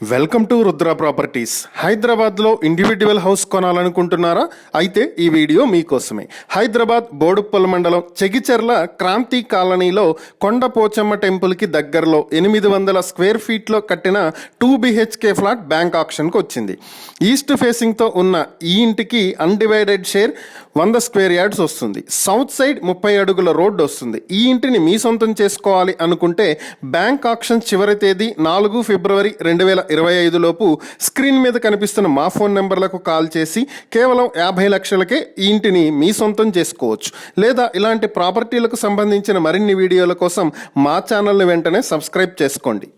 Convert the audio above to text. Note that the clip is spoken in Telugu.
Welcome to Rudra properties. హైదరాబాద్లో ఇండివిడ్యువల్ హౌస్ కొనాలనుకుంటున్నారా? అయితే ఈ వీడియో మీకోసమే. హైదరాబాద్ బోడుప్పల్ మండలం చెగిచెర్ల క్రాంతి కాలనీలో కొండపోచమ్మ టెంపుల్కి దగ్గరలో 800 స్క్వేర్ ఫీట్లో కట్టిన 2 BHK ఫ్లాట్ బ్యాంక్ ఆక్షన్కి వచ్చింది. ఈస్ట్ ఫేసింగ్తో ఉన్న ఈ ఇంటికి అన్డివైడెడ్ షేర్ 100 స్క్వేర్ యార్డ్స్ వస్తుంది. సౌత్ సైడ్ 30 అడుగుల రోడ్డు వస్తుంది. ఈ ఇంటిని మీ సొంతం చేసుకోవాలి అనుకుంటే బ్యాంక్ ఆక్షన్ చివరి తేదీ 4 ఫిబ్రవరి 2025 లోపు స్క్రీన్ మీద కనిపిస్తున్న మా ఫోన్ నెంబర్లకు కాల్ చేసి కేవలం 50 లక్షలకే ఈ ఇంటిని మీ సొంతం చేసుకోవచ్చు. లేదా ఇలాంటి ప్రాపర్టీలకు సంబంధించిన మరిన్ని వీడియోల కోసం మా ఛానల్ని వెంటనే సబ్స్క్రైబ్ చేసుకోండి.